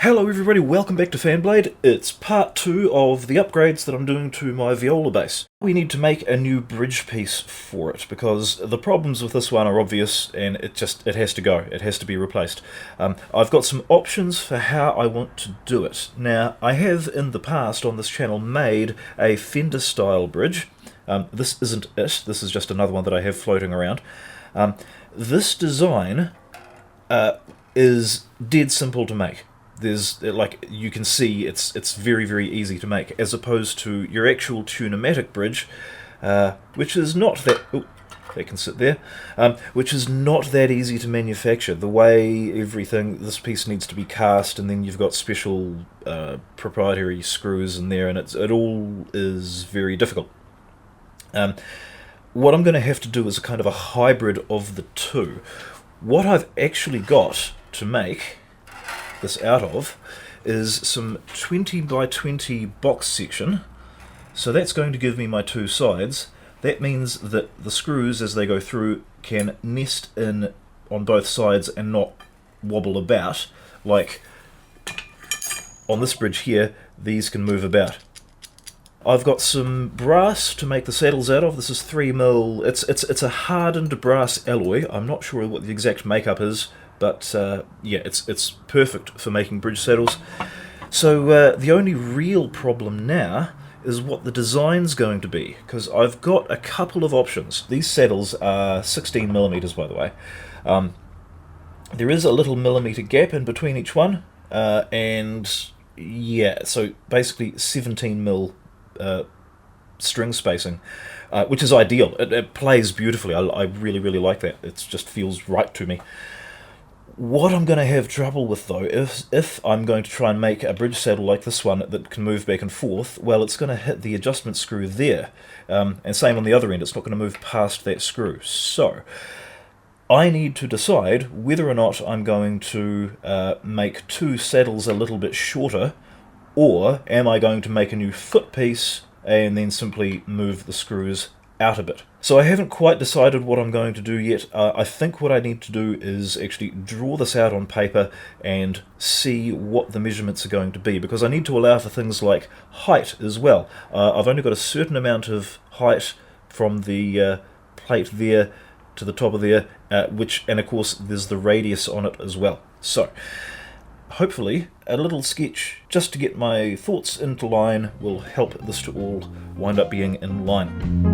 Hello everybody, welcome back to Fanblade. It's part 2 of the upgrades that I'm doing to my viola bass. We need to make a new bridge piece for it because the problems with this one are obvious and it has to go. It has to be replaced. I've got some options for how I want to do it. Now, I have in the past on this channel made a Fender style bridge. This isn't it, this is just another one that I have floating around. This design is dead simple to make. There's, like you can see, it's very easy to make, as opposed to your actual tunematic bridge, which is not that. Oh, they can sit there. Which is not that easy to manufacture. The way this piece needs to be cast, and then you've got special proprietary screws in there, and it all is very difficult. What I'm going to have to do is a kind of a hybrid of the two. What I've actually got to make this out of is some 20 by 20 box section. So that's going to give me my two sides. That means that the screws, as they go through, can nest in on both sides and not wobble about. Like on this bridge here, these can move about. I've got some brass to make the saddles out of. This is 3mm. It's a hardened brass alloy. I'm not sure what the exact makeup is, but yeah, it's perfect for making bridge saddles. So the only real problem now is what the design's going to be, because I've got a couple of options. These saddles are 16mm, by the way. There is a little millimeter gap in between each one, and yeah, so basically 17mm string spacing, which is ideal. It plays beautifully. I really like that. It just feels right to me. What I'm going to have trouble with, though, if I'm going to try and make a bridge saddle like this one that can move back and forth, well, it's going to hit the adjustment screw there. And same on the other end, it's not going to move past that screw. So, I need to decide whether or not I'm going to make two saddles a little bit shorter, or am I going to make a new foot piece and then simply move the screws out a bit. So I haven't quite decided what I'm going to do yet. I think what I need to do is actually draw this out on paper and see what the measurements are going to be, because I need to allow for things like height as well. I've only got a certain amount of height from the plate there to the top of there, and of course there's the radius on it as well. So hopefully a little sketch just to get my thoughts into line will help this to all wind up being in line.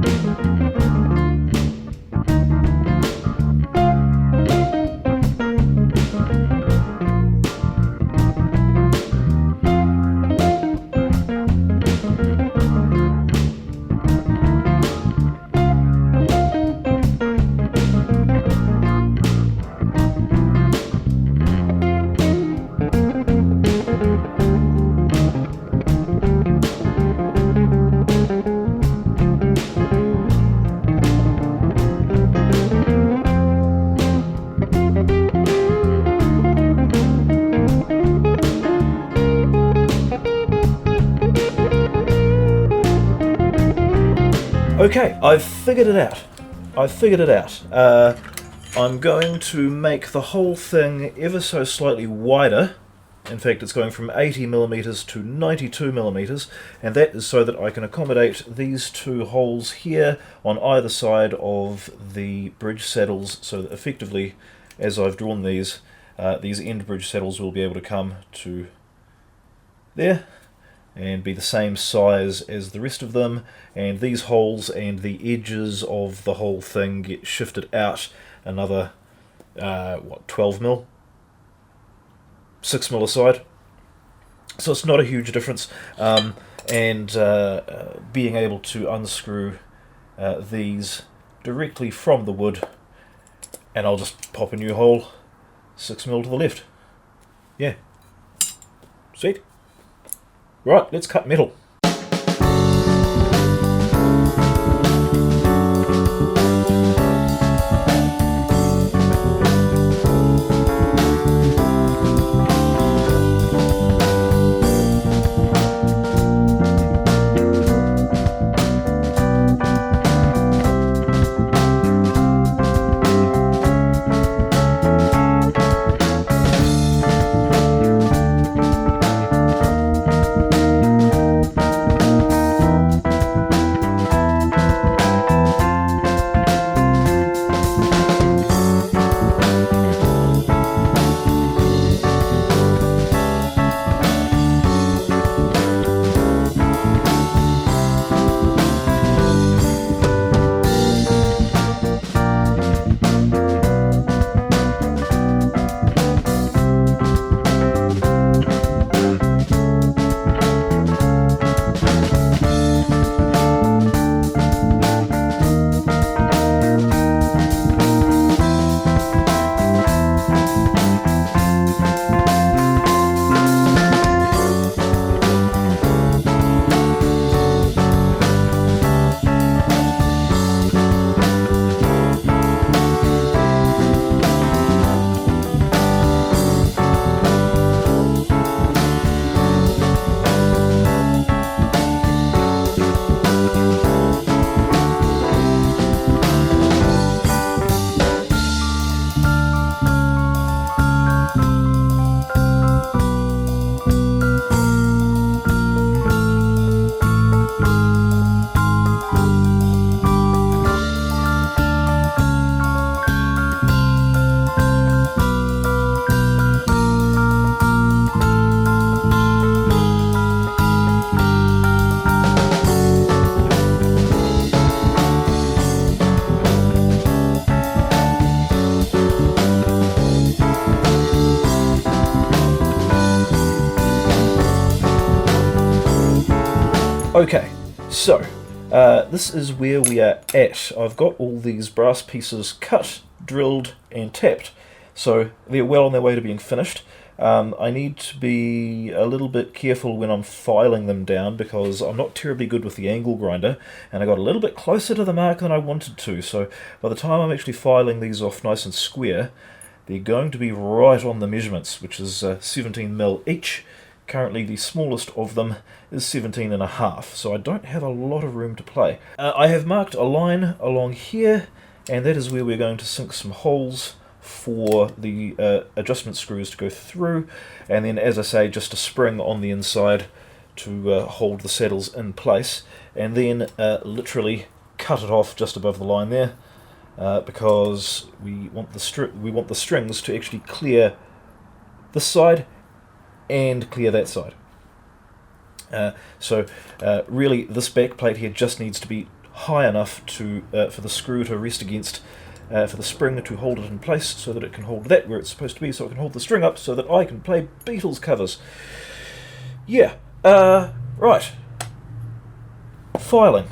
Okay, I've figured it out. I'm going to make the whole thing ever so slightly wider. In fact, it's going from 80mm to 92mm, and that is so that I can accommodate these two holes here on either side of the bridge saddles, so that effectively, as I've drawn these end bridge saddles will be able to come to there and be the same size as the rest of them, and these holes and the edges of the whole thing get shifted out another 12mm, 6mm aside, so it's not a huge difference. And being able to unscrew these directly from the wood, and I'll just pop a new hole 6mm to the left. Yeah, sweet. Right, let's cut metal. Okay, so this is where we are at. I've got all these brass pieces cut, drilled and tapped, so they're well on their way to being finished. I need to be a little bit careful when I'm filing them down because I'm not terribly good with the angle grinder, and I got a little bit closer to the mark than I wanted to, so by the time I'm actually filing these off nice and square, they're going to be right on the measurements, which is 17mm each. Currently the smallest of them is 17.5, so I don't have a lot of room to play. I have marked a line along here, and that is where we're going to sink some holes for the adjustment screws to go through, and then, as I say, just a spring on the inside to hold the saddles in place, and then literally cut it off just above the line there, because we want the strings to actually clear this side and clear that side. So really, this back plate here just needs to be high enough to for the screw to rest against, for the spring to hold it in place so that it can hold that where it's supposed to be, so it can hold the string up so that I can play Beatles covers. Yeah, right. Filing.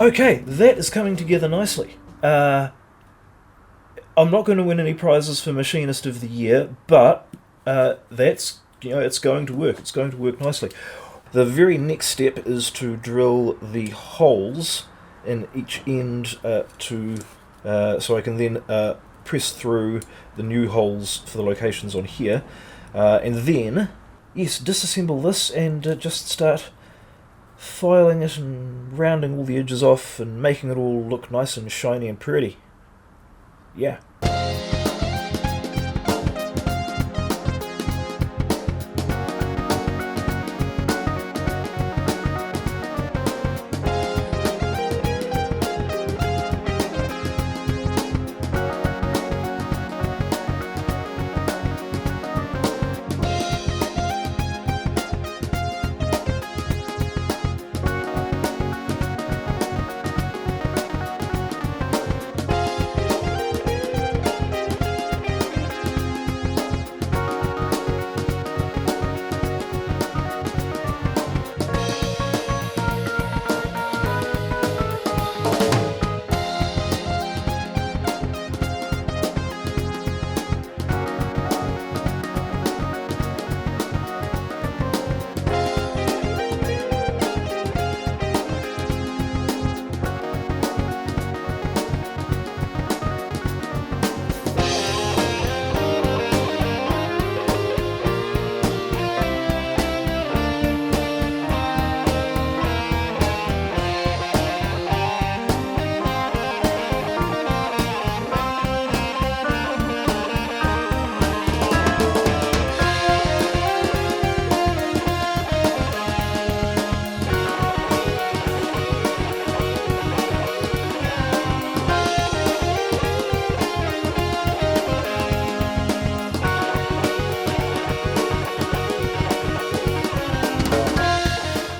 Okay, that is coming together nicely. I'm not going to win any prizes for Machinist of the Year, but that's, it's going to work. It's going to work nicely. The very next step is to drill the holes in each end so I can then press through the new holes for the locations on here, and then, yes, disassemble this and just start filing it and rounding all the edges off and making it all look nice and shiny and pretty. Yeah.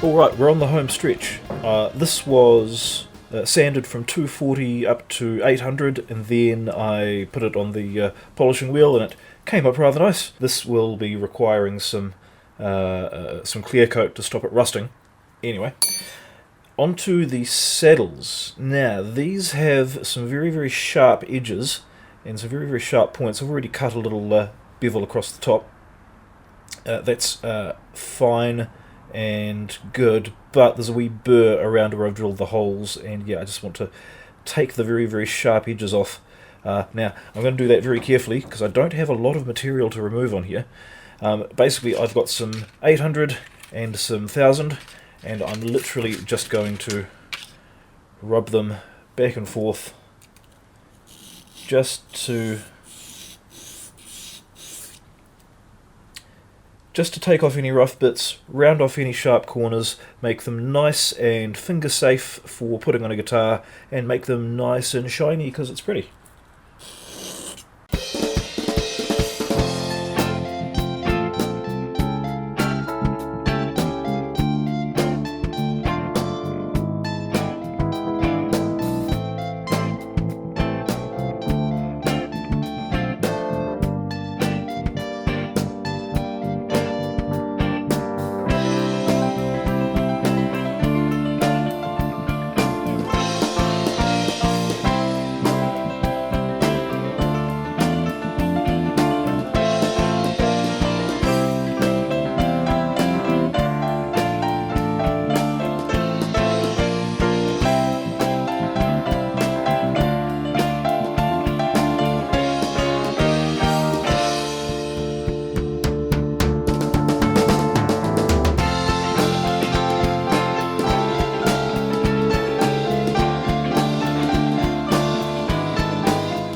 Alright, we're on the home stretch. This was sanded from 240 up to 800, and then I put it on the polishing wheel and it came up rather nice. This will be requiring some clear coat to stop it rusting. Anyway, onto the saddles. Now, these have some very, very sharp edges and some very, very sharp points. I've already cut a little bevel across the top. That's fine and good, but there's a wee burr around where I've drilled the holes, and yeah, I just want to take the very, very sharp edges off. Now, I'm going to do that very carefully because I don't have a lot of material to remove on here. Basically, I've got some 800 and some 1000, and I'm literally just going to rub them back and forth just to take off any rough bits, round off any sharp corners, make them nice and finger safe for putting on a guitar, and make them nice and shiny because it's pretty.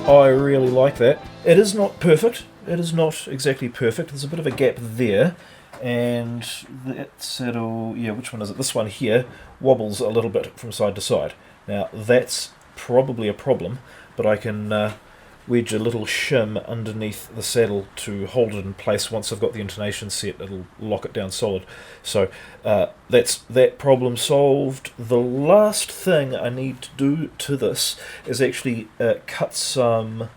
I really like that. It is not perfect. It is not exactly perfect. There's a bit of a gap there, and that saddle, yeah, which one is it? This one here wobbles a little bit from side to side. Now that's probably a problem, but I can wedge a little shim underneath the saddle to hold it in place. Once I've got the intonation set, it'll lock it down solid. So that's that problem solved. The last thing I need to do to this is actually cut some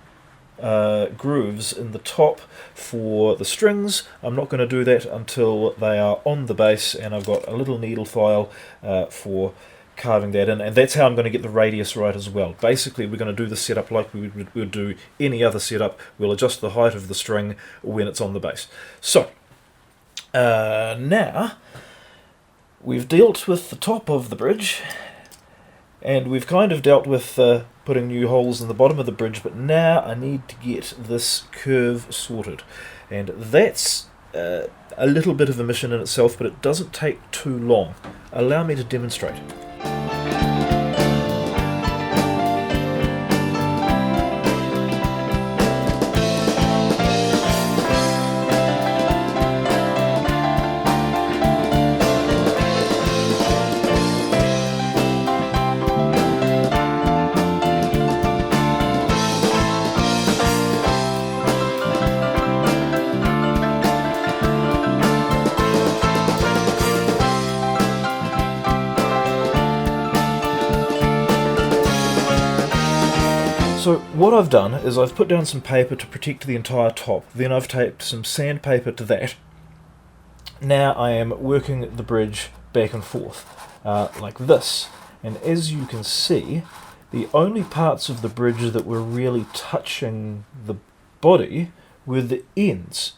grooves in the top for the strings. I'm not going to do that until they are on the bass, and I've got a little needle file for carving that in, and that's how I'm going to get the radius right as well. Basically, we're going to do the setup like we would do any other setup. We'll adjust the height of the string when it's on the bass. So now we've dealt with the top of the bridge, and we've kind of dealt with putting new holes in the bottom of the bridge, but now I need to get this curve sorted, and that's a little bit of a mission in itself, but it doesn't take too long. Allow me to demonstrate. So what I've done is I've put down some paper to protect the entire top, then I've taped some sandpaper to that. Now I am working the bridge back and forth, like this, and as you can see, the only parts of the bridge that were really touching the body were the ends.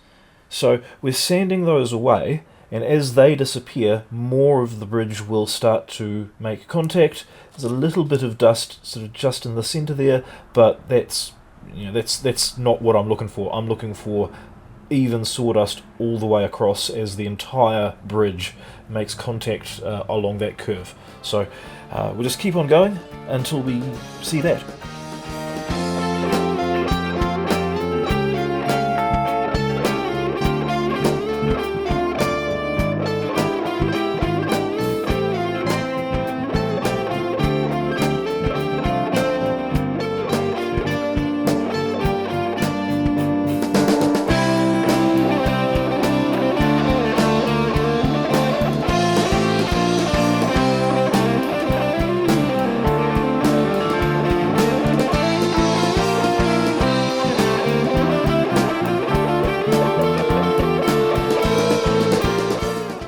So we're sanding those away, and as they disappear, more of the bridge will start to make contact. There's a little bit of dust sort of just in the centre there, but that's not what I'm looking for. I'm looking for even sawdust all the way across as the entire bridge makes contact along that curve. So we'll just keep on going until we see that.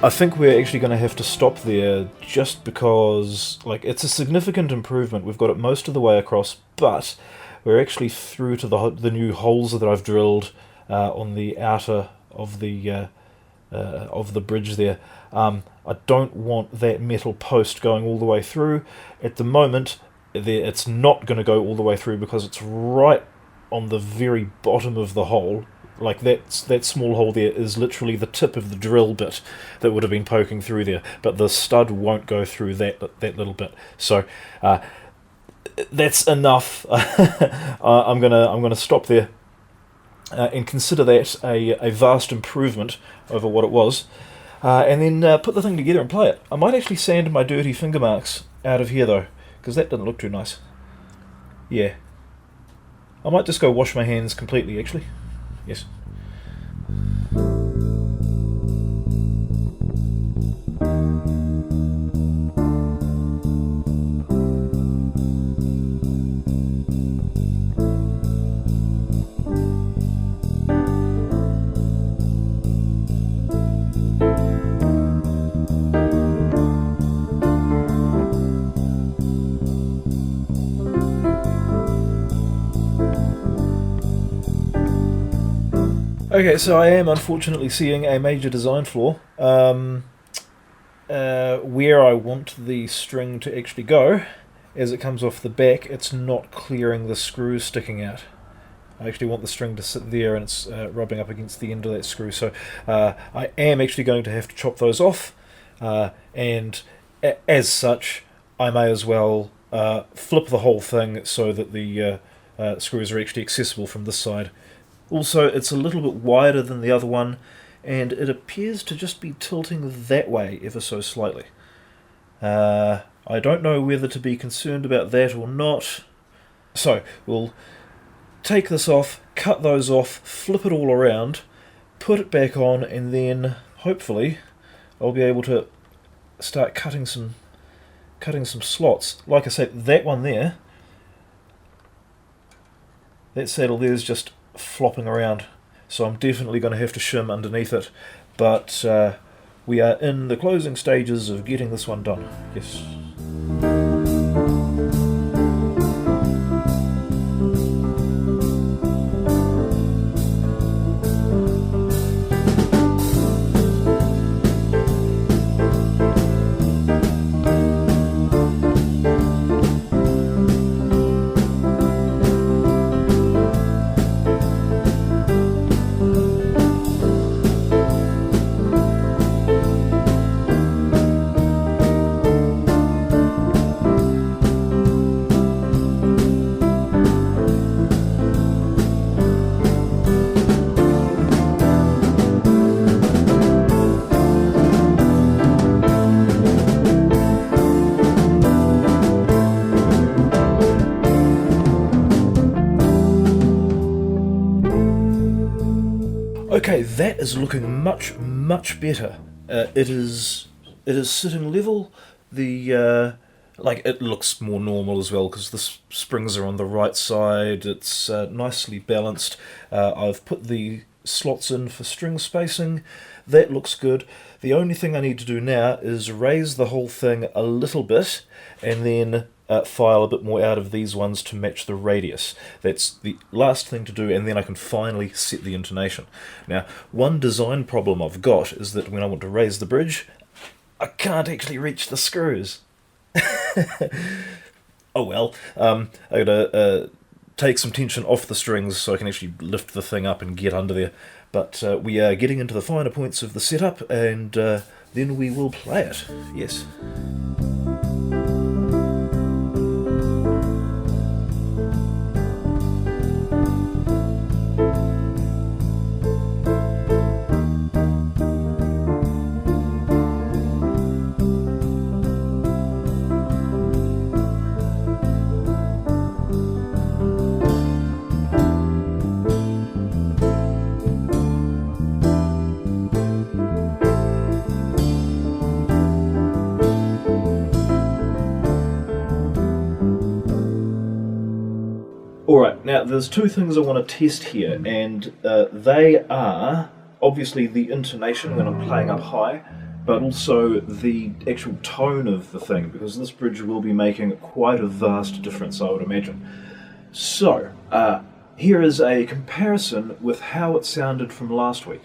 I think we're actually going to have to stop there just because, like, it's a significant improvement. We've got it most of the way across, but we're actually through to the new holes that I've drilled on the outer of the bridge there. I don't want that metal post going all the way through. At the moment, it's not going to go all the way through because it's right on the very bottom of the hole. Like that small hole there is literally the tip of the drill bit that would have been poking through there, but the stud won't go through that little bit. So that's enough. I'm gonna stop there and consider that a vast improvement over what it was, and then put the thing together and play it. I might actually sand my dirty finger marks out of here though, because that didn't look too nice. Yeah, I might just go wash my hands completely actually. Yes. Okay, so I am unfortunately seeing a major design flaw. Where I want the string to actually go, as it comes off the back, it's not clearing the screws sticking out. I actually want the string to sit there and it's rubbing up against the end of that screw, so I am actually going to have to chop those off, and as such I may as well flip the whole thing so that the screws are actually accessible from this side. Also, it's a little bit wider than the other one, and it appears to just be tilting that way ever so slightly. I don't know whether to be concerned about that or not. So, we'll take this off, cut those off, flip it all around, put it back on, and then, hopefully, I'll be able to start cutting some slots. Like I said, that one there, that saddle there is just flopping around, so I'm definitely going to have to shim underneath it, but we are in the closing stages of getting this one done. Yes. Okay, that is looking much better. It is sitting level. The like it looks more normal as well because the springs are on the right side. It's nicely balanced. I've put the slots in for string spacing. That looks good. The only thing I need to do now is raise the whole thing a little bit and then file a bit more out of these ones to match the radius. That's the last thing to do, and then I can finally set the intonation. Now, one design problem I've got is that when I want to raise the bridge, I can't actually reach the screws. Oh well, I gotta take some tension off the strings so I can actually lift the thing up and get under there. But we are getting into the finer points of the setup, and then we will play it. Yes. Alright, now there's two things I want to test here, and they are obviously the intonation when I'm playing up high, but also the actual tone of the thing, because this bridge will be making quite a vast difference, I would imagine. So, here is a comparison with how it sounded from last week.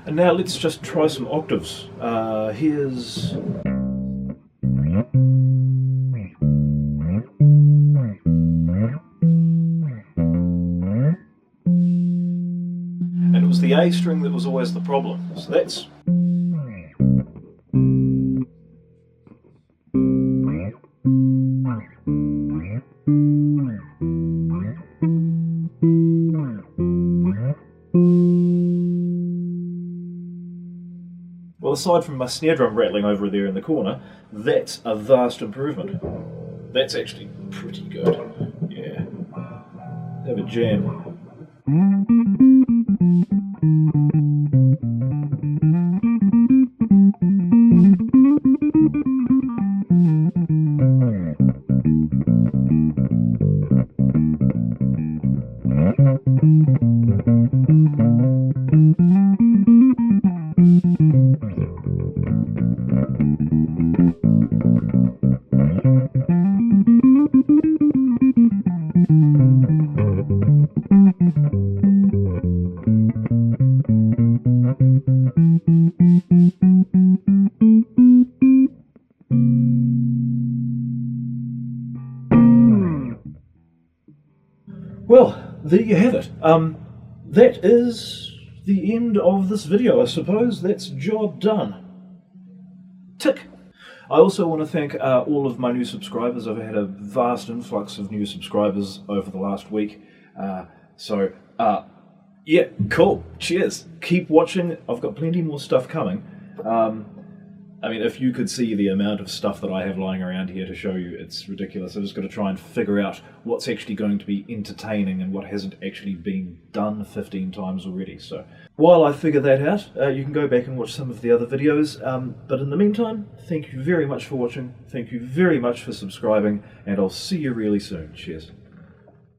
And now let's just try some octaves. Here's... And it was the A string that was always the problem. So that's... Well, aside from my snare drum rattling over there in the corner, that's a vast improvement. That's actually pretty good. Yeah. Have a jam. Well, there you have it. That is the end of this video, I suppose. That's job done. Tick! I also want to thank all of my new subscribers. I've had a vast influx of new subscribers over the last week. Yeah, cool. Cheers. Keep watching. I've got plenty more stuff coming. I mean, if you could see the amount of stuff that I have lying around here to show you, it's ridiculous. I've just got to try and figure out what's actually going to be entertaining and what hasn't actually been done 15 times already. So while I figure that out, you can go back and watch some of the other videos. But in the meantime, thank you very much for watching. Thank you very much for subscribing, and I'll see you really soon. Cheers.